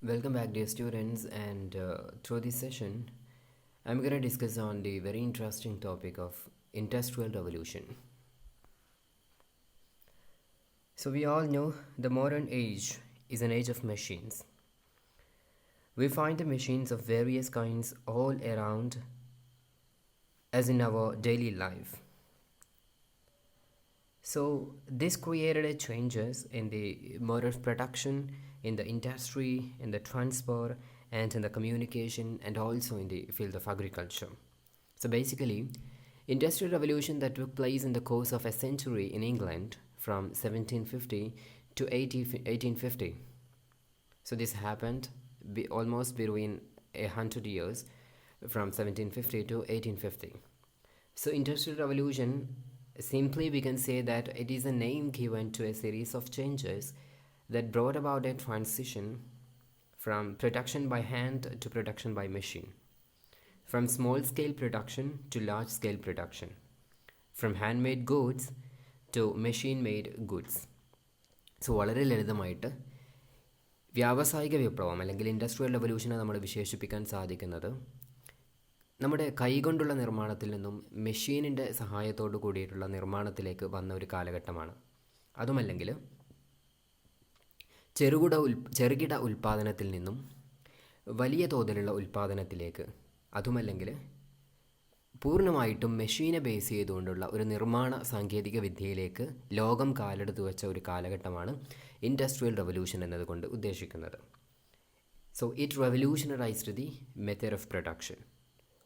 Welcome back, dear students, and through this session, I'm going to discuss on the very interesting topic of industrial revolution. So we all know the modern age is an age of machines. We find the machines of various kinds all around as in our daily life. So this created changes in the mode of production, in the industry, in the transport, and in the communication, and also in the field of agriculture. So basically, industrial revolution that took place in the course of a century in England from 1750 to 1850. So this happened almost between 100 years from 1750 to 1850. So industrial revolution, simply we can say that it is a name given to a series of changes that brought about a transition from production by hand to production by machine, from small scale production to large scale production, from handmade goods to machine made goods. So വളരെ ലളിതമായിട്ട് വ്യാവസായിക വിപ്ലവം അല്ലെങ്കിൽ industrial റെവല്യൂഷനെ നമ്മൾ വിശേഷിപ്പിക്കാൻ സാധിക്കുന്നത് നമ്മുടെ കൈകൊണ്ടുള്ള നിർമ്മാണത്തിൽ നിന്നും മെഷീനിൻ്റെ സഹായത്തോടു കൂടിയിട്ടുള്ള നിർമ്മാണത്തിലേക്ക് വന്ന ഒരു കാലഘട്ടമാണ്. അതുമല്ലെങ്കിൽ ചെറുകിട ഉൽപ്പാദനത്തിൽ നിന്നും വലിയ തോതിലുള്ള ഉൽപ്പാദനത്തിലേക്ക്, അതുമല്ലെങ്കിൽ പൂർണ്ണമായിട്ടും മെഷീനെ ബേസ് ചെയ്തുകൊണ്ടുള്ള ഒരു നിർമ്മാണ സാങ്കേതിക വിദ്യയിലേക്ക് ലോകം കാലെടുത്ത് വെച്ച ഒരു കാലഘട്ടമാണ് ഇൻഡസ്ട്രിയൽ റെവല്യൂഷൻ എന്നതുകൊണ്ട് ഉദ്ദേശിക്കുന്നത്. So it revolutionised the method of production.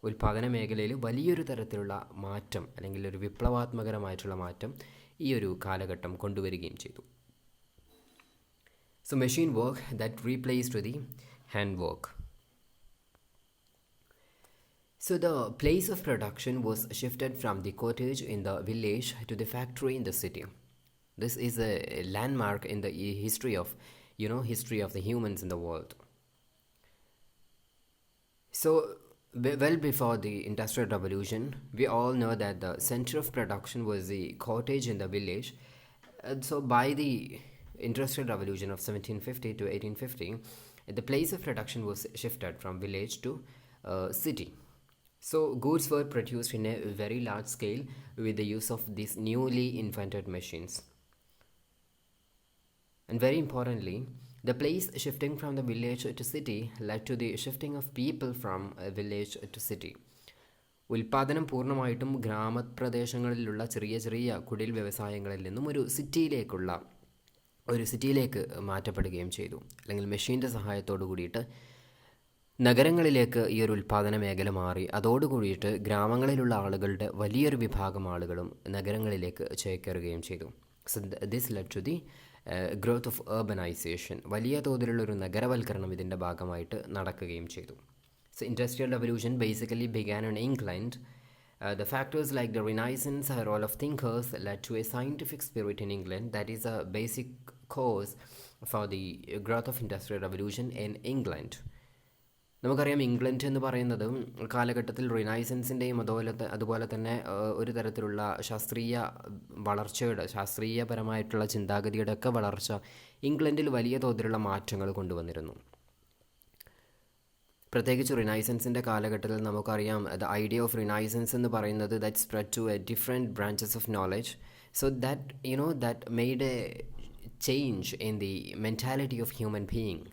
ഉൽപ്പാദന മേഖലയിൽ വലിയൊരു തരത്തിലുള്ള മാറ്റം അല്ലെങ്കിൽ ഒരു വിപ്ലവാത്മകരമായിട്ടുള്ള മാറ്റം ഈ ഒരു കാലഘട്ടം കൊണ്ടുവരികയും ചെയ്തു. So machine work that replaced the hand work. So the place of production was shifted from the cottage in the village to the factory in the city. This is a landmark in the history of the humans in the world. So well before the industrial revolution, we all know that the center of production was the cottage in the village. So by the industrial revolution of 1750 to 1850, the place of production was shifted from village to city. So goods were produced in a very large scale with the use of these newly invented machines. And very importantly, the place shifting from the village to city led to the shifting of people from village to city. ഉൽപ്പാദനം പൂർണ്ണമായിട്ടും ഗ്രാമപ്രദേശങ്ങളിലുള്ള ചെറിയ ചെറിയ കുടിൽ വ്യവസായങ്ങളിൽ നിന്നും ഒരു സിറ്റിയിലേക്ക് മാറ്റപ്പെടുകയും ചെയ്തു. അല്ലെങ്കിൽ മെഷീൻ്റെ സഹായത്തോടു കൂടിയിട്ട് നഗരങ്ങളിലേക്ക് ഈ ഒരു ഉൽപ്പാദന മേഖല മാറി. അതോടുകൂടിയിട്ട് ഗ്രാമങ്ങളിലുള്ള ആളുകളുടെ വലിയൊരു വിഭാഗം ആളുകളും നഗരങ്ങളിലേക്ക് ചേക്കേറുകയും ചെയ്തു. So this led to the growth of urbanization. വലിയ തോതിലുള്ള ഒരു നഗരവൽക്കരണം ഇതിൻ്റെ ഭാഗമായിട്ട് നടക്കുകയും ചെയ്തു. So industrial revolution basically began in England. The factors like the Renaissance, a role of thinkers, led to a scientific spirit in England. That is a basic cause for the growth of industrial revolution in England. നമുക്കറിയാം, England എന്ന് പറയുന്നത് കാലഘട്ടത്തിൽ റിനൈസൻസിൻ്റെയും അതുപോലെ തന്നെ ഒരു തരത്തിലുള്ള ശാസ്ത്രീയപരമായിട്ടുള്ള ചിന്താഗതിയുടെ ഒക്കെ വളർച്ച ഇംഗ്ലണ്ടിൽ വലിയ തോതിലുള്ള മാറ്റങ്ങൾ കൊണ്ടുവന്നിരുന്നു. പ്രത്യേകിച്ച് റിനൈസൻസിൻ്റെ കാലഘട്ടത്തിൽ നമുക്കറിയാം, ദ ഐഡിയ ഓഫ് റിനൈസൻസ് എന്ന് പറയുന്നത് that spread to a different branches of knowledge. So that made a change in the mentality of human being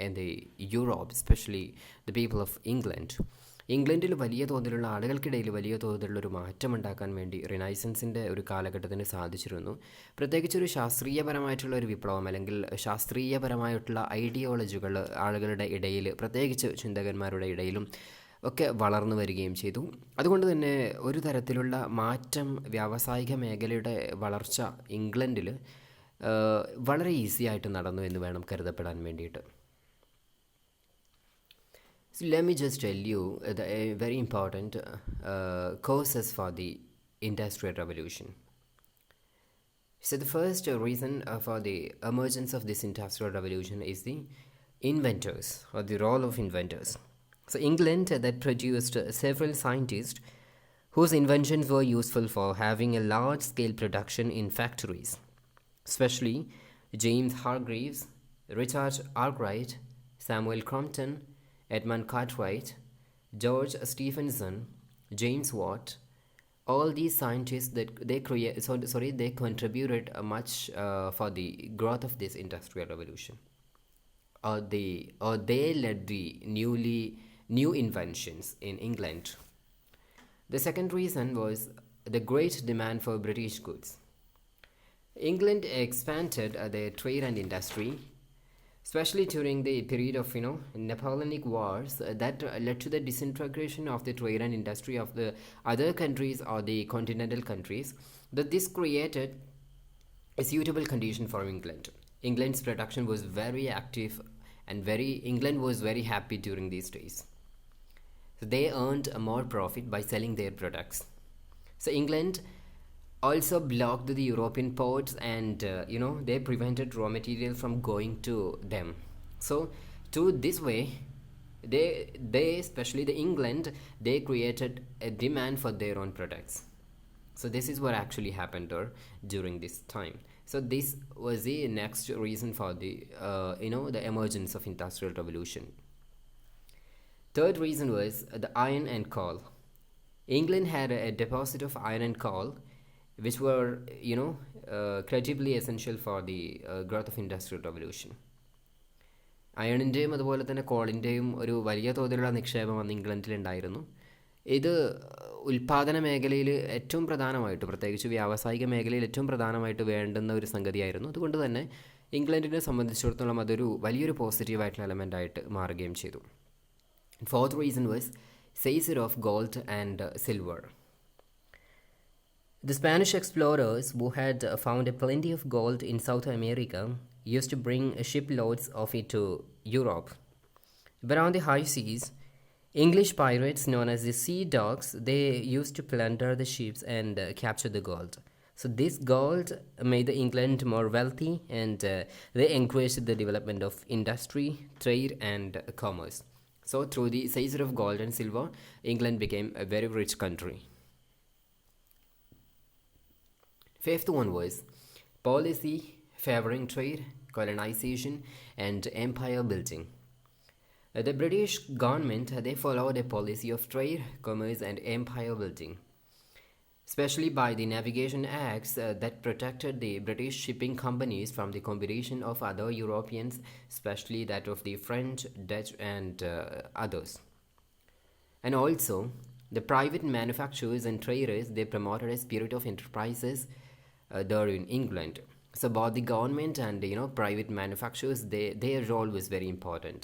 in the Europe, especially the people of England. ഇംഗ്ലണ്ടിൽ വലിയ തോതിലുള്ള ആളുകൾക്കിടയിൽ വലിയ തോതിലുള്ളൊരു മാറ്റമുണ്ടാക്കാൻ വേണ്ടി റിനൈസൻസിൻ്റെ ഒരു കാലഘട്ടത്തിന് സാധിച്ചിരുന്നു. പ്രത്യേകിച്ച് ഒരു ശാസ്ത്രീയപരമായിട്ടുള്ള ഒരു വിപ്ലവം അല്ലെങ്കിൽ ശാസ്ത്രീയപരമായിട്ടുള്ള ഐഡിയോളജികൾ ആളുകളുടെ ഇടയിൽ, പ്രത്യേകിച്ച് ചിന്തകന്മാരുടെ ഇടയിലും ഒക്കെ വളർന്നു വരികയും ചെയ്തു. അതുകൊണ്ട് തന്നെ ഒരു തരത്തിലുള്ള മാറ്റം വ്യാവസായിക മേഖലയുടെ വളർച്ച ഇംഗ്ലണ്ടിൽ വളരെ ഈസി ആയിട്ട് നടന്നു എന്ന് വേണം കരുതപ്പെടാൻ വേണ്ടിയിട്ട്. So let me just tell you the very important causes for the industrial revolution. So the first reason for the emergence of this industrial revolution is the inventors, or the role of inventors. So England that produced several scientists whose inventions were useful for having a large scale production in factories, especially James Hargreaves, Richard Arkwright, Samuel Crompton, Edmund Cartwright, George Stephenson, James Watt, all these scientists that they contributed much for the growth of this industrial revolution, or they led the new inventions in England. The second reason was the great demand for British goods. England expanded their trade and industry, especially during the period of Napoleonic wars, that led to the disintegration of the trade and industry of the other countries or the continental countries. That this created a suitable condition for England. England's production was very active, and very England was very happy during these days. So they earned more profit by selling their products. So England also blocked the European ports, and they prevented raw material from going to them. So to this way, they especially the England, they created a demand for their own products. So this is what actually happened there during this time. So this was the next reason for the emergence of industrial revolution. Third reason was the iron and coal. England had a deposit of iron and coal, which were credibly essential for the growth of industrial revolution. അയണിൻ്റെയും അതുപോലെ തന്നെ കോളിൻ്റെയും ഒരു വലിയ തോതിലുള്ള നിക്ഷേപം അന്ന് ഇംഗ്ലണ്ടിലുണ്ടായിരുന്നു. ഇത് ഉൽപ്പാദന മേഖലയിൽ ഏറ്റവും പ്രധാനമായിട്ട്, പ്രത്യേകിച്ച് വ്യാവസായിക മേഖലയിൽ ഏറ്റവും പ്രധാനമായിട്ട് വേണ്ടുന്ന ഒരു സംഗതിയായിരുന്നു. അതുകൊണ്ട് തന്നെ ഇംഗ്ലണ്ടിനെ സംബന്ധിച്ചിടത്തോളം അതൊരു വലിയൊരു പോസിറ്റീവായിട്ടുള്ള എലമെൻ്റായിട്ട് മാറുകയും ചെയ്തു. Fourth reason was seizure of gold and silver. The Spanish explorers, who had found plenty of gold in South America, used to bring shiploads of it to Europe. But on the high seas, English pirates known as the Sea Dogs, they used to plunder the ships and capture the gold. So this gold made the England more wealthy, and they encouraged the development of industry, trade, and commerce. So through the seizure of gold and silver, England became a very rich country. Fifth one was policy favoring trade, colonization, and empire building. The British government, they followed a policy of trade, commerce, and empire building, especially by the Navigation Acts that protected the British shipping companies from the competition of other Europeans, especially that of the French, Dutch, and others. And also, the private manufacturers and traders, they promoted a spirit of enterprises there in England. So both the government and private manufacturers, their role was very important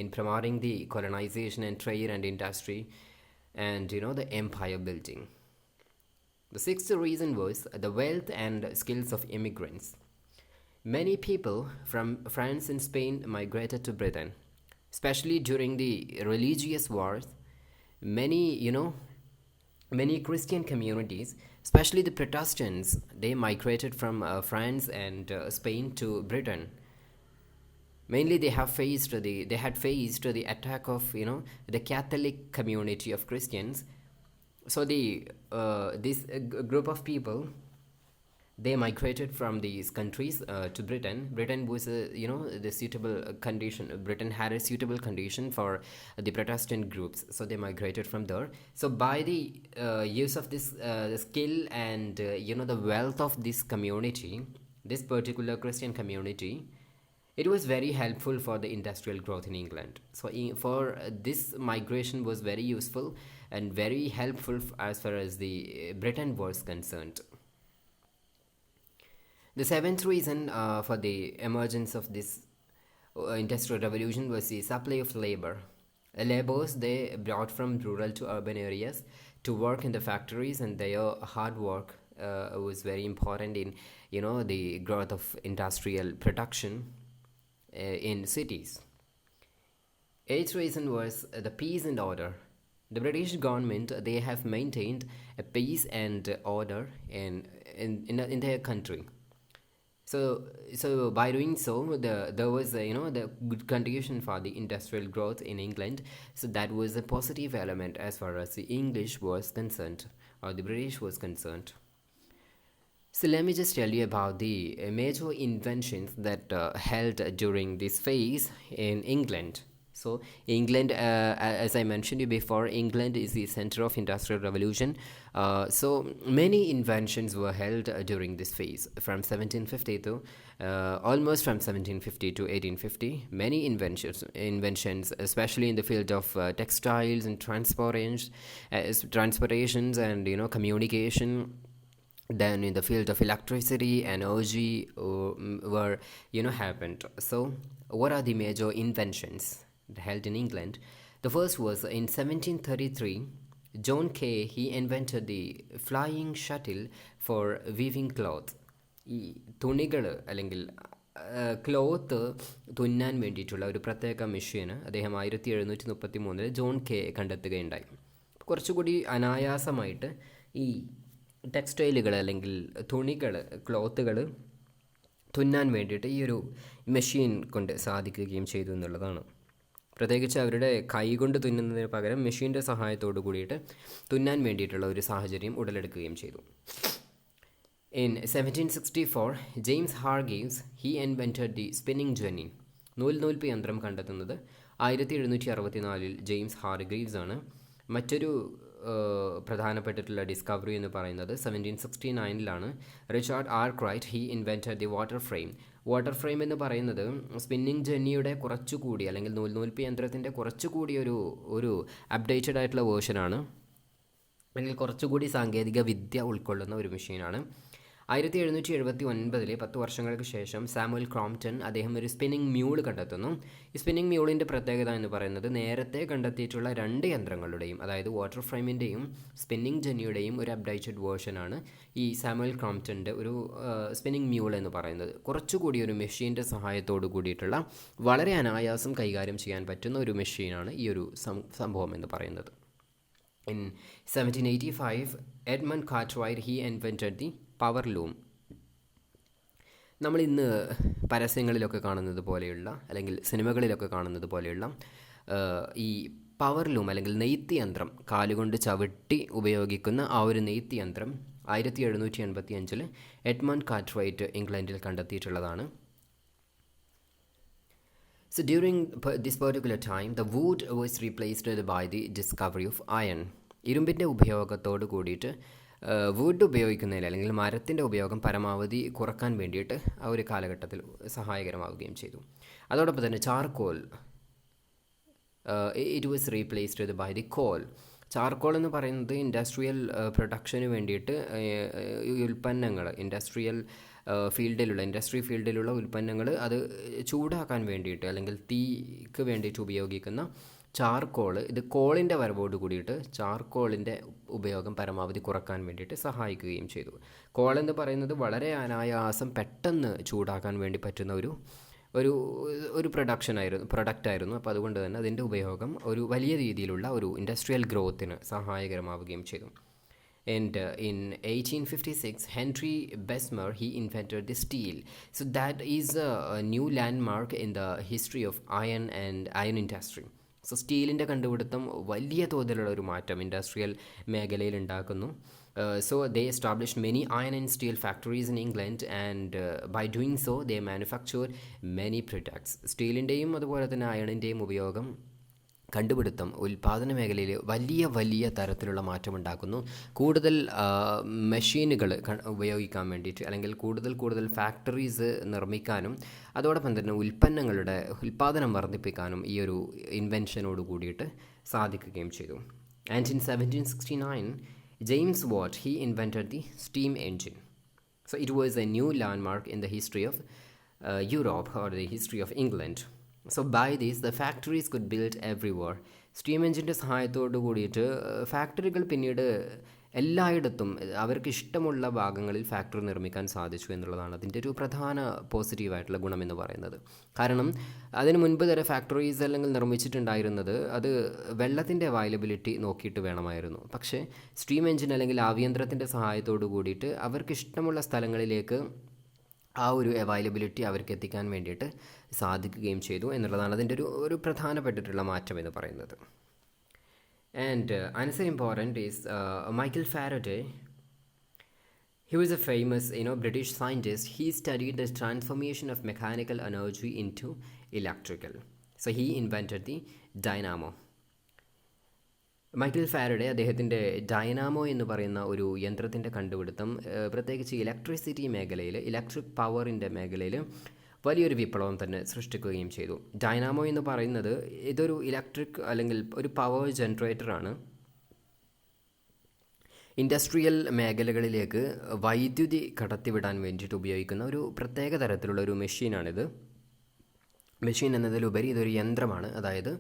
in promoting the colonization and trade and industry, and the empire building. The sixth reason was the wealth and skills of immigrants. Many people from France and Spain migrated to Britain, especially during the religious wars. Many Christian communities, especially the Protestants, they migrated from France and Spain to Britain. Mainly they had faced the attack of the Catholic community of Christians. So this group of people, they migrated from these countries to Britain. Britain was the suitable condition. Britain had a suitable condition for the Protestant groups, so they migrated from there. So by the use of this skill and the wealth of this community, this particular Christian community, it was very helpful for the industrial growth in England. So for this migration was very useful and very helpful as far as the Britain was concerned. The seventh reason for the emergence of this industrial revolution was the supply of labor. Laborers, they brought from rural to urban areas to work in the factories, and their hard work was very important in the growth of industrial production in cities. Eighth reason was the peace and order. The British government, they have maintained a peace and order in their country. So by doing so, there was the good condition for the industrial growth in England. So that was a positive element as far as the English was concerned, or the British was concerned. So let me just tell you about the major inventions that held during this phase in England. So England, as I mentioned you before, England is the center of industrial revolution. So many inventions were held during this phase from 1750 to almost from 1750 to 1850. Many inventions, especially in the field of textiles and transportations and communication, then in the field of electricity, energy were happened. So what are the major inventions held in England? The first was in 1733. John Kay, he invented the flying shuttle for weaving cloth. ഈ തുണികൾ അല്ലെങ്കിൽ cloth തുന്നാൻ വേണ്ടിയിട്ടുള്ള ഒരു പ്രത്യേക മെഷീന് അദ്ദേഹം 1733 John K കണ്ടെത്തുകയുണ്ടായി. കുറച്ചുകൂടി അനായാസമായിട്ട് ഈ ടെക്സ്റ്റൈലുകൾ അല്ലെങ്കിൽ തുണികൾ, ക്ലോത്തുകൾ തുന്നാൻ വേണ്ടിയിട്ട് ഈ ഒരു മെഷീൻ കൊണ്ട് സാധിക്കുകയും ചെയ്തു എന്നുള്ളതാണ്. പ്രത്യേകിച്ച് അവരുടെ കൈ കൊണ്ട് തുന്നുന്നതിന് പകരം മെഷീൻ്റെ സഹായത്തോടു കൂടിയിട്ട് തുന്നാൻ വേണ്ടിയിട്ടുള്ള ഒരു സാഹചര്യം ഉടലെടുക്കുകയും ചെയ്തു. In 1764, James Hargreaves, he invented the spinning jenny. നൂൽപ്പ് യന്ത്രം കണ്ടെത്തുന്നത് 1764 ജെയിംസ് ഹാർഗ്രീവ്സ് ആണ്. മറ്റൊരു പ്രധാനപ്പെട്ടിട്ടുള്ള ഡിസ്കവറി എന്ന് പറയുന്നത് 1769 Richard Arkwright, he invented the water frame. Water frame എന്ന് പറയുന്നത് സ്പിന്നിങ് ജെന്നിയുടെ കുറച്ചുകൂടി അല്ലെങ്കിൽ നൂൽപ്പ് യന്ത്രത്തിൻ്റെ കുറച്ചുകൂടി ഒരു അപ്ഡേറ്റഡ് ആയിട്ടുള്ള വേർഷനാണ്, അല്ലെങ്കിൽ കുറച്ചുകൂടി സാങ്കേതിക വിദ്യ ഉൾക്കൊള്ളുന്ന ഒരു മെഷീനാണ്. 1779 10 വർഷങ്ങൾക്ക് ശേഷം സാമുവൽ ക്രോംപ്റ്റൺ അദ്ദേഹം ഒരു സ്പിന്നിങ് മ്യൂൾ കണ്ടെത്തുന്നു. ഈ സ്പിന്നിങ് മ്യൂളിൻ്റെ പ്രത്യേകത എന്ന് പറയുന്നത് നേരത്തെ കണ്ടെത്തിയിട്ടുള്ള രണ്ട് യന്ത്രങ്ങളുടെയും, അതായത് വാട്ടർ ഫ്രെയിമിൻ്റെയും സ്പിന്നിങ് ജെന്നിയുടെയും ഒരു അപ്ഡേറ്റഡ് വേർഷനാണ് ഈ സാമുവൽ ക്രോംപ്റ്റൻ്റെ ഒരു സ്പിന്നിങ് മ്യൂൾ എന്ന് പറയുന്നത്. കുറച്ചുകൂടി ഒരു മെഷീൻ്റെ സഹായത്തോടു കൂടിയിട്ടുള്ള വളരെ അനായാസം കൈകാര്യം ചെയ്യാൻ പറ്റുന്ന ഒരു മെഷീനാണ് ഈ ഒരു സംഭവം എന്ന് പറയുന്നത്. In 1785, Edmund Cartwright, he invented the power loom. നമ്മൾ ഇന്ന് പരസ്യങ്ങളിലൊക്കെ കാണുന്നത് പോലെയുള്ള അല്ലെങ്കിൽ സിനിമകളിലൊക്കെ കാണുന്നത് പോലെയുള്ള ഈ പവർ ലൂം അല്ലെങ്കിൽ നെയ്ത്ത് യന്ത്രം, കാലുകൊണ്ട് ചവിട്ടി ഉപയോഗിക്കുന്ന ആ ഒരു നെയ്ത്ത് യന്ത്രം 1785 എഡ്മണ്ട് കാർട്ട്റൈറ്റ് ഇംഗ്ലണ്ടിൽ കണ്ടെത്തിയിട്ടുള്ളതാണ്. So during this particular time, the wood was replaced by the discovery of iron. ഇരുമ്പിൻ്റെ ഉപയോഗത്തോട് കൂടിയിട്ട് വുഡ് ഉപയോഗിക്കുന്നതിൽ അല്ലെങ്കിൽ മരത്തിൻ്റെ ഉപയോഗം പരമാവധി കുറക്കാൻ വേണ്ടിയിട്ട് ആ ഒരു കാലഘട്ടത്തിൽ സഹായകരമാവുകയും ചെയ്തു. അതോടൊപ്പം തന്നെ charcoal, it was replaced by the coal. Charcoal എന്ന് പറയുന്നത് ഇൻഡസ്ട്രിയൽ പ്രൊഡക്ഷന് വേണ്ടിയിട്ട് ഉൽപ്പന്നങ്ങൾ, ഇൻഡസ്ട്രി ഫീൽഡിലുള്ള ഉൽപ്പന്നങ്ങൾ അത് ചൂടാക്കാൻ വേണ്ടിയിട്ട് അല്ലെങ്കിൽ തീക്ക് വേണ്ടിയിട്ട് ഉപയോഗിക്കുന്ന ചാർക്കോൾ, ഇത് കോളിൻ്റെ വരവോട് കൂടിയിട്ട് ചാർക്കോളിൻ്റെ ഉപയോഗം പരമാവധി കുറക്കാൻ വേണ്ടിയിട്ട് സഹായിക്കുകയും ചെയ്തു. കോൾ എന്ന് പറയുന്നത് വളരെ അനായാസം പെട്ടെന്ന് ചൂടാക്കാൻ വേണ്ടി പറ്റുന്ന ഒരു പ്രൊഡക്റ്റായിരുന്നു. അപ്പോൾ അതുകൊണ്ട് തന്നെ അതിൻ്റെ ഉപയോഗം ഒരു വലിയ രീതിയിലുള്ള ഒരു ഇൻഡസ്ട്രിയൽ ഗ്രോത്തിന് സഹായകരമാവുകയും ചെയ്തു. And in 1856, Henry Bessemer, he invented the steel. So that is a new landmark in the history of iron industry. So സ്റ്റീലിൻ്റെ കണ്ടുപിടുത്തം വലിയ തോതിലുള്ള ഒരു മാറ്റം ഇൻഡസ്ട്രിയൽ മേഖലയിൽ ഉണ്ടാക്കുന്നു. So they established many iron and steel factories in England, and by doing so they manufactured many products. സ്റ്റീലിൻ്റെയും അതുപോലെ തന്നെ അയണിൻ്റെയും ഉപയോഗം, കണ്ടുപിടുത്തം ഉൽപ്പാദന മേഖലയിൽ വലിയ തരത്തിലുള്ള മാറ്റമുണ്ടാക്കുന്നു. കൂടുതൽ മെഷീനുകൾ ഉപയോഗിക്കാൻ വേണ്ടിയിട്ട് അല്ലെങ്കിൽ കൂടുതൽ ഫാക്ടറീസ് നിർമ്മിക്കാനും അതോടൊപ്പം തന്നെ ഉൽപ്പാദനം വർദ്ധിപ്പിക്കാനും ഈ ഒരു ഇൻവെൻഷനോട് കൂടിയിട്ട് സാധിക്കുകയും ചെയ്തു. And in 1769 James Watt, he invented the steam engine. So it was a new landmark in the history of Europe or the history of England. So by this the factories could build everywhere. Steam എഞ്ചിൻ്റെ സഹായത്തോടു കൂടിയിട്ട് ഫാക്ടറികൾ പിന്നീട് എല്ലായിടത്തും അവർക്ക് ഇഷ്ടമുള്ള ഭാഗങ്ങളിൽ factory നിർമ്മിക്കാൻ സാധിച്ചു എന്നുള്ളതാണ് അതിൻ്റെ ഒരു പ്രധാന പോസിറ്റീവായിട്ടുള്ള ഗുണമെന്ന് പറയുന്നത്. കാരണം അതിന് മുൻപ് വരെ ഫാക്ടറീസ് അല്ലെങ്കിൽ നിർമ്മിച്ചിട്ടുണ്ടായിരുന്നത് അത് വെള്ളത്തിൻ്റെ അവൈലബിലിറ്റി നോക്കിയിട്ട് വേണമായിരുന്നു. പക്ഷേ സ്റ്റീം എഞ്ചിൻ അല്ലെങ്കിൽ ആവിയന്ത്രത്തിൻ്റെ സഹായത്തോടു കൂടിയിട്ട് അവർക്ക് ഇഷ്ടമുള്ള സ്ഥലങ്ങളിലേക്ക് ആ ഒരു അവൈലബിലിറ്റി അവർക്ക് എത്തിക്കാൻ വേണ്ടിയിട്ട് സാധിക്കുകയും ചെയ്തു എന്നുള്ളതാണ് അതിൻ്റെ ഒരു പ്രധാനപ്പെട്ടിട്ടുള്ള മാറ്റം എന്ന് പറയുന്നത്. And another important is Michael Faraday. He was a famous, British scientist. He studied the transformation of mechanical energy into electrical. So he invented the dynamo. Michael Faraday അദ്ദേഹത്തിൻ്റെ ഡൈനാമോ എന്ന് പറയുന്ന ഒരു യന്ത്രത്തിൻ്റെ കണ്ടുപിടുത്തം പ്രത്യേകിച്ച് ഇലക്ട്രിസിറ്റി മേഖലയിൽ, ഇലക്ട്രിക് പവറിൻ്റെ മേഖലയിൽ വലിയൊരു വിപ്ലവം തന്നെ സൃഷ്ടിക്കുകയും ചെയ്തു. ഡൈനാമോ എന്ന് പറയുന്നത് ഇതൊരു ഇലക്ട്രിക് അല്ലെങ്കിൽ ഒരു പവർ ജനറേറ്ററാണ്. ഇൻഡസ്ട്രിയൽ മേഖലകളിലേക്ക് വൈദ്യുതി കടത്തിവിടാൻ വേണ്ടിയിട്ട് ഉപയോഗിക്കുന്ന ഒരു പ്രത്യേക തരത്തിലുള്ള ഒരു മെഷീനാണിത്. മെഷീൻ എന്നതിലുപരി ഇതൊരു യന്ത്രമാണ്. അതായത്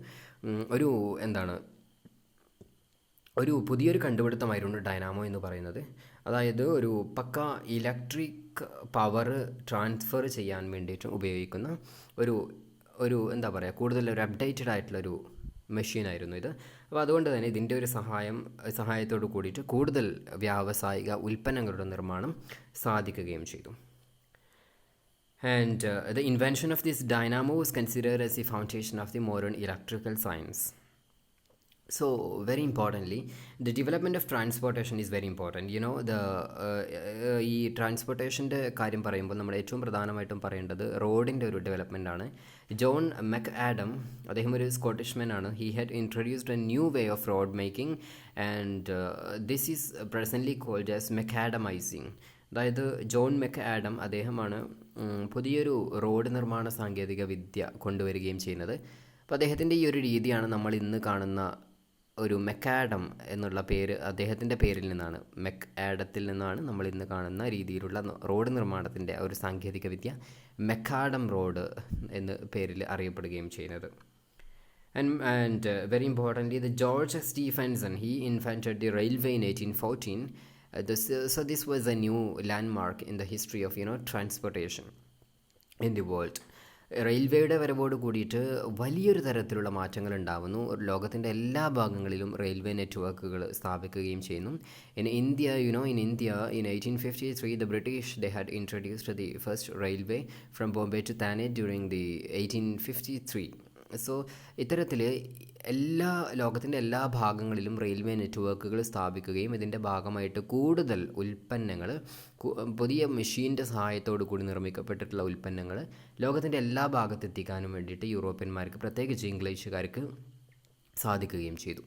ഒരു പുതിയൊരു കണ്ടുപിടുത്തമായിരുന്നു ഡൈനാമോ എന്ന് പറയുന്നത്. അതായത് ഒരു പക്ക ഇലക്ട്രിക് പവർ ട്രാൻസ്ഫർ ചെയ്യാൻ വേണ്ടിയിട്ട് ഉപയോഗിക്കുന്ന കൂടുതൽ ഒരു അപ്ഡേറ്റഡ് ആയിട്ടുള്ളൊരു മെഷീനായിരുന്നു ഇത്. അപ്പോൾ അതുകൊണ്ട് തന്നെ ഇതിൻ്റെ ഒരു സഹായത്തോട് കൂടിയിട്ട് കൂടുതൽ വ്യാവസായിക ഉൽപ്പന്നങ്ങളുടെ നിർമ്മാണം സാധിക്കുകയും ചെയ്തു. And the invention of this dynamo was considered as the foundation of the modern electrical science. So very importantly, the development of transportation is very important. ഈ ട്രാൻസ്പോർട്ടേഷൻ്റെ കാര്യം പറയുമ്പോൾ നമ്മൾ ഏറ്റവും പ്രധാനമായിട്ടും പറയേണ്ടത് റോഡിൻ്റെ ഒരു ഡെവലപ്മെൻ്റ് ആണ്. ജോൺ മെക് ആഡം, അദ്ദേഹം ഒരു സ്കോട്ടിഷ്മാൻ ആണ്. He had introduced a new way of road making and this is presently called as macadamising. അതായത് ജോൺ മെക് ആഡം അദ്ദേഹമാണ് പുതിയൊരു റോഡ് നിർമ്മാണ സാങ്കേതിക വിദ്യ കൊണ്ടുവരികയും ചെയ്യുന്നത്. അപ്പോൾ അദ്ദേഹത്തിൻ്റെ ഈ ഒരു രീതിയാണ് നമ്മൾ ഇന്ന് കാണുന്ന ഒരു മെക്കാഡം എന്നുള്ള പേര് അദ്ദേഹത്തിൻ്റെ പേരിൽ നിന്നാണ്, മെക് ആഡത്തിൽ നിന്നാണ് നമ്മൾ ഇന്ന് കാണുന്ന രീതിയിലുള്ള റോഡ് നിർമ്മാണത്തിൻ്റെ ഒരു സാങ്കേതിക വിദ്യ മെക്കാഡം റോഡ് എന്ന പേരിൽ അറിയപ്പെടുകയും ചെയ്യുന്നത്. And very importantly the George Stephenson, he invented the railway in 1814. So this was a new landmark in the history of transportation in the world. റെയിൽവേയുടെ വരവോട് കൂടിയിട്ട് വലിയൊരു തരത്തിലുള്ള മാറ്റങ്ങൾ ഉണ്ടാകുന്നു. ലോകത്തിൻ്റെ എല്ലാ ഭാഗങ്ങളിലും റെയിൽവേ നെറ്റ്വർക്കുകൾ സ്ഥാപിക്കുകയും ചെയ്യുന്നു. In India, in 1853, the British, they had introduced the first railway from Bombay to Thane during the 1853. So ഇത്തരത്തിൽ ലോകത്തിൻ്റെ എല്ലാ ഭാഗങ്ങളിലും റെയിൽവേ നെറ്റ്വർക്കുകൾ സ്ഥാപിക്കുകയും ഇതിൻ്റെ ഭാഗമായിട്ട് കൂടുതൽ ഉൽപ്പന്നങ്ങൾ, പുതിയ മെഷീൻ്റെ സഹായത്തോടു കൂടി നിർമ്മിക്കപ്പെട്ടിട്ടുള്ള ഉൽപ്പന്നങ്ങൾ ലോകത്തിൻ്റെ എല്ലാ ഭാഗത്തെത്തിക്കാനും വേണ്ടിയിട്ട് യൂറോപ്യന്മാർക്ക്, പ്രത്യേകിച്ച് ഇംഗ്ലീഷുകാർക്ക് സാധിക്കുകയും ചെയ്തു.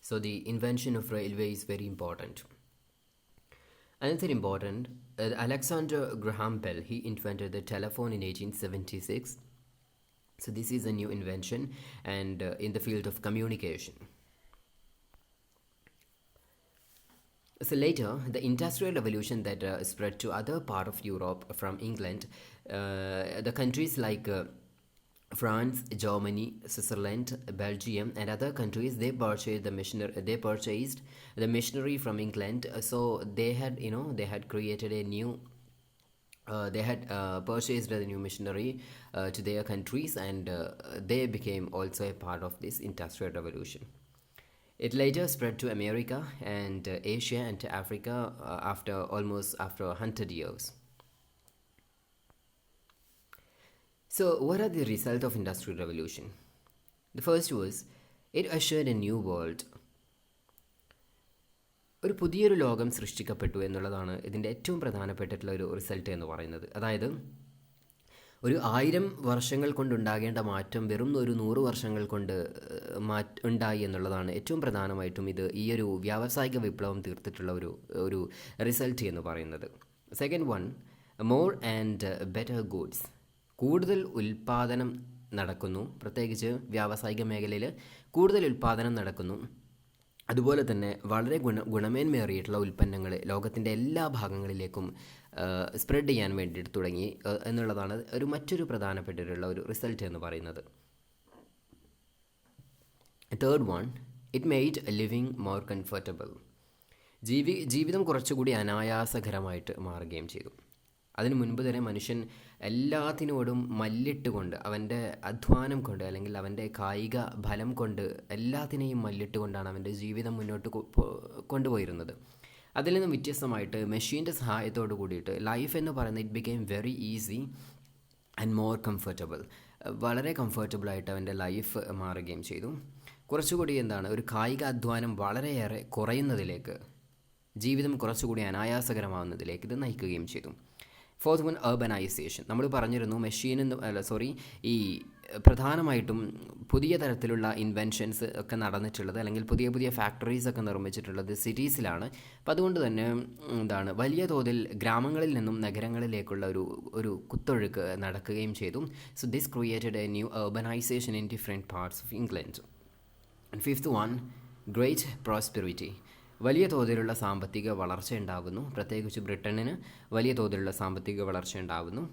So the invention of railway is very important. Another important, Alexander Graham Bell, he invented the telephone in 1876. So this is a new invention and in the field of communication. So later, the Industrial Revolution that spread to other part of Europe from England, the countries like France, Germany, Switzerland, Belgium, and other countries, they purchased the machinery from England. So they had created a new. They had purchased the new machinery to their countries, and they became also a part of this Industrial Revolution. It later spread to America and Asia and to Africa after 100 years. So what are the results of Industrial Revolution? The first was, it ushered a new world. ഒരു പുതിയൊരു ലോകം സൃഷ്ടിക്കപ്പെട്ടു എന്നുള്ളതാണ് ഇതിൻ്റെ ഏറ്റവും പ്രധാനപ്പെട്ടിട്ടുള്ള ഒരു result എന്ന് പറയുന്നത്. അതായത് ഒരു 1000 വർഷങ്ങൾ കൊണ്ടുണ്ടാകേണ്ട മാറ്റം വെറും ഒരു 100 വർഷങ്ങൾ കൊണ്ട് ഉണ്ടായി എന്നുള്ളതാണ് ഏറ്റവും പ്രധാനമായിട്ടും ഈ ഒരു വ്യാവസായിക വിപ്ലവം തീർത്തിട്ടുള്ള ഒരു റിസൾട്ട് എന്ന് പറയുന്നത്. Second one, more and better goods. കൂടുതൽ ഉൽപ്പാദനം നടക്കുന്നു, പ്രത്യേകിച്ച് വ്യാവസായിക മേഖലയിൽ കൂടുതൽ ഉൽപ്പാദനം നടക്കുന്നു. അതുപോലെ തന്നെ വളരെ ഗുണമേന്മയേറിയിട്ടുള്ള ഉൽപ്പന്നങ്ങൾ ലോകത്തിൻ്റെ എല്ലാ ഭാഗങ്ങളിലേക്കും സ്പ്രെഡ് ചെയ്യാൻ വേണ്ടിയിട്ട് തുടങ്ങി എന്നുള്ളതാണ് മറ്റൊരു പ്രധാനപ്പെട്ടിട്ടുള്ള ഒരു റിസൾട്ട് എന്ന് പറയുന്നത്. Third one, it made living more comfortable. ജീവിതം കുറച്ചുകൂടി അനായാസകരമായിട്ട് മാറുകയും ചെയ്തു. അതിനു മുൻപ് തന്നെ മനുഷ്യൻ എല്ലാത്തിനോടും മല്ലിട്ടുകൊണ്ട്, അവൻ്റെ അധ്വാനം കൊണ്ട് അല്ലെങ്കിൽ അവൻ്റെ കായിക ബലം കൊണ്ട് എല്ലാത്തിനെയും മല്ലിട്ടുകൊണ്ടാണ് അവൻ്റെ ജീവിതം മുന്നോട്ട് കൊണ്ടുപോയിരുന്നത്. അതിൽ നിന്നും വ്യത്യസ്തമായിട്ട് മെഷീൻ്റെ സഹായത്തോട് കൂടിയിട്ട് ലൈഫ് എന്ന് പറയുന്നത് it became very easy and more comfortable. വളരെ കംഫർട്ടബിളായിട്ട് അവൻ്റെ ലൈഫ് മാറുകയും ചെയ്തു. കുറച്ചുകൂടി എന്താണ് ഒരു കായിക അധ്വാനം വളരെയേറെ കുറയുന്നതിലേക്ക്, ജീവിതം കുറച്ചുകൂടി അനായാസകരമാവുന്നതിലേക്ക് ഇത് നയിക്കുകയും ചെയ്തു. Fourth one, urbanisation. നമ്മൾ പറഞ്ഞിരുന്നു ഈ പ്രധാനമായിട്ടും പുതിയ തരത്തിലുള്ള ഇൻവെൻഷൻസ് ഒക്കെ നടന്നിട്ടുള്ളത്, അല്ലെങ്കിൽ പുതിയ പുതിയ ഫാക്ടറീസ് ഒക്കെ നിർമ്മിച്ചിട്ടുള്ളത് സിറ്റീസിലാണ്. അപ്പോൾ അതുകൊണ്ട് തന്നെ വലിയ തോതിൽ ഗ്രാമങ്ങളിൽ നിന്നും നഗരങ്ങളിലേക്കുള്ള ഒരു കുത്തൊഴുക്ക് നടക്കുകയും ചെയ്തു. So this created a new urbanisation in different parts of England. Fifth one, great prosperity. വലിയ തോതിലുള്ള സാമ്പത്തിക വളർച്ച ഉണ്ടാകുന്നു. പ്രത്യേകിച്ച് ബ്രിട്ടനിന് വലിയ തോതിലുള്ള സാമ്പത്തിക വളർച്ച ഉണ്ടാകുന്നു.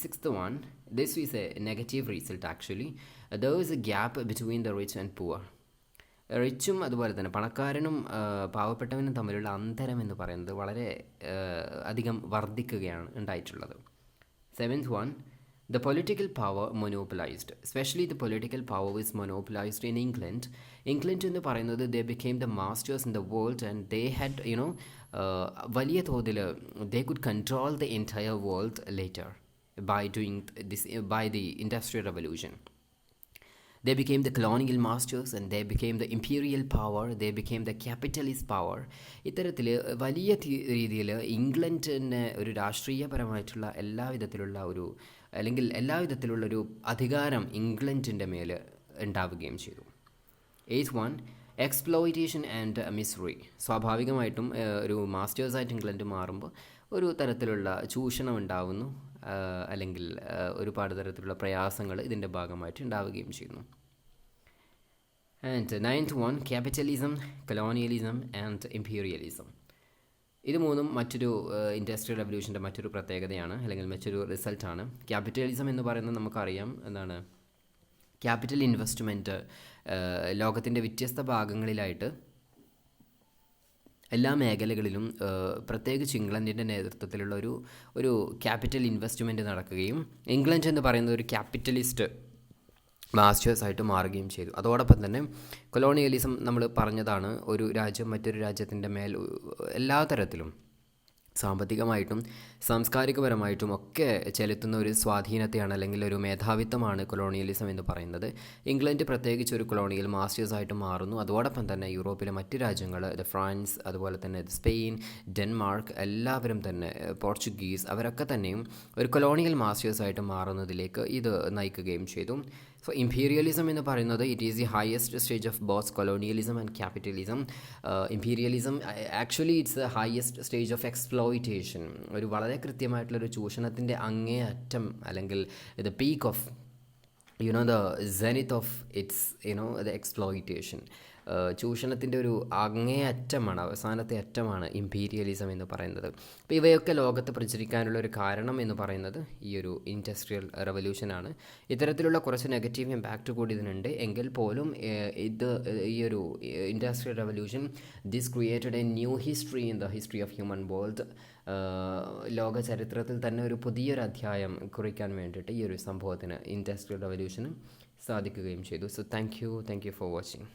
Sixth one, this is a negative result actually. There is a gap between the rich and poor. റിച്ചും അതുപോലെ തന്നെ പണക്കാരനും പാവപ്പെട്ടവനും തമ്മിലുള്ള അന്തരം എന്ന് പറയുന്നത് വളരെ അധികം വർദ്ധിക്കുകയാണ് ഉണ്ടായിട്ടുള്ളത്. Seventh one, the political power monopolized, especially the political power is monopolized in England. England എന്ന് പറയുന്നത് they became the masters in the world, and they had വലിയ തോതിൽ they could control the entire world later by doing this, by the industrial revolution. They became the colonial masters, and they became the imperial power, they became the capitalist power. ഇത്തരത്തിൽ വലിയ രീതിയിൽ ഇംഗ്ലണ്ടിന് ഒരു രാഷ്ട്രീയപരമായിട്ടുള്ള എല്ലാവിധത്തിലുള്ളൊരു അധികാരം ഇംഗ്ലണ്ടിൻ്റെ മേൽ ഉണ്ടാവുകയും ചെയ്തു. Eighth one, exploitation and misery. സ്വാഭാവികമായിട്ടും ഒരു മാസ്റ്റേഴ്സായിട്ട് ഇംഗ്ലണ്ട് മാറുമ്പോൾ ഒരു തരത്തിലുള്ള ചൂഷണം ഉണ്ടാവുന്നു, അല്ലെങ്കിൽ ഒരുപാട് തരത്തിലുള്ള പ്രയാസങ്ങൾ ഇതിൻ്റെ ഭാഗമായിട്ട് ഉണ്ടാവുകയും ചെയ്യുന്നു. And ninth one, capitalism, colonialism and imperialism. ഇത് മൂന്നും മറ്റൊരു ഇൻഡസ്ട്രിയൽ റെവല്യൂഷൻ്റെ മറ്റൊരു പ്രത്യേകതയാണ്, അല്ലെങ്കിൽ മറ്റൊരു റിസൾട്ടാണ്. ക്യാപിറ്റലിസം എന്ന് പറയുന്നത് നമുക്കറിയാം എന്താണ്, ക്യാപിറ്റൽ ഇൻവെസ്റ്റ്മെൻറ്റ് ലോകത്തിൻ്റെ വ്യത്യസ്ത ഭാഗങ്ങളിലായിട്ട് എല്ലാ മേഖലകളിലും പ്രത്യേകിച്ച് ഇംഗ്ലണ്ടിൻ്റെ നേതൃത്വത്തിലുള്ള ഒരു ക്യാപിറ്റൽ ഇൻവെസ്റ്റ്മെൻറ്റ് നടക്കുകയും ഇംഗ്ലണ്ട് എന്ന് പറയുന്നത് ഒരു ക്യാപിറ്റലിസ്റ്റ് മാസ്റ്റേഴ്സായിട്ട് മാറുകയും ചെയ്തു. അതോടൊപ്പം തന്നെ കൊളോണിയലിസം നമ്മൾ പറഞ്ഞതാണ്, ഒരു രാജ്യം മറ്റൊരു രാജ്യത്തിൻ്റെ മേൽ എല്ലാ തരത്തിലും സാമ്പത്തികമായിട്ടും സാംസ്കാരികപരമായിട്ടും ഒക്കെ ചെലുത്തുന്ന ഒരു സ്വാധീനത്തെയാണ്, അല്ലെങ്കിൽ ഒരു മേധാവിത്വമാണ് കൊളോണിയലിസം എന്ന് പറയുന്നത്. ഇംഗ്ലണ്ട് പ്രത്യേകിച്ച് ഒരു കൊളോണിയൽ മാസ്റ്റേഴ്സായിട്ട് മാറുന്നു. അതോടൊപ്പം തന്നെ യൂറോപ്പിലെ മറ്റ് രാജ്യങ്ങൾ, ഫ്രാൻസ്, അതുപോലെ തന്നെ സ്പെയിൻ, ഡെൻമാർക്ക്, എല്ലാവരും തന്നെ പോർച്ചുഗീസ്, അവരൊക്കെ തന്നെയും ഒരു കൊളോണിയൽ മാസ്റ്റേഴ്സായിട്ട് മാറുന്നതിലേക്ക് ഇത് നയിക്കുകയും ചെയ്തു. സോ ഇംപീരിയലിസം എന്ന് പറയുന്നത് it is the highest stage of both colonialism and capitalism. Imperialism actually it's the highest stage of exploitation. ഒരു വളരെ കൃത്യമായിട്ടുള്ളൊരു ചൂഷണത്തിൻ്റെ അങ്ങേ അറ്റം, അല്ലെങ്കിൽ the peak of the zenith of its the exploitation. ചൂഷണത്തിൻ്റെ ഒരു അങ്ങേ അറ്റമാണ്, അവസാനത്തെ അറ്റമാണ് ഇംപീരിയലിസം എന്ന് പറയുന്നത്. അപ്പോൾ ഇവയൊക്കെ ലോകത്ത് പ്രചരിക്കാനുള്ള ഒരു കാരണം എന്ന് പറയുന്നത് ഈ ഒരു ഇൻഡസ്ട്രിയൽ റെവല്യൂഷനാണ്. ഇത്തരത്തിലുള്ള കുറച്ച് നെഗറ്റീവ് ഇമ്പാക്റ്റ് കൂടി ഇതിനുണ്ട്. എങ്കിൽ പോലും ഈ ഒരു industrial revolution this created a new history in the history of human world. ലോക ചരിത്രത്തിൽ തന്നെ ഒരു പുതിയൊരു അധ്യായം കുറിക്കാൻ വേണ്ടിയിട്ട് ഈ ഒരു സംഭവത്തിന്, ഇൻഡസ്ട്രിയൽ റെവല്യൂഷന് സാധിക്കുകയും ചെയ്തു. So thank you for watching.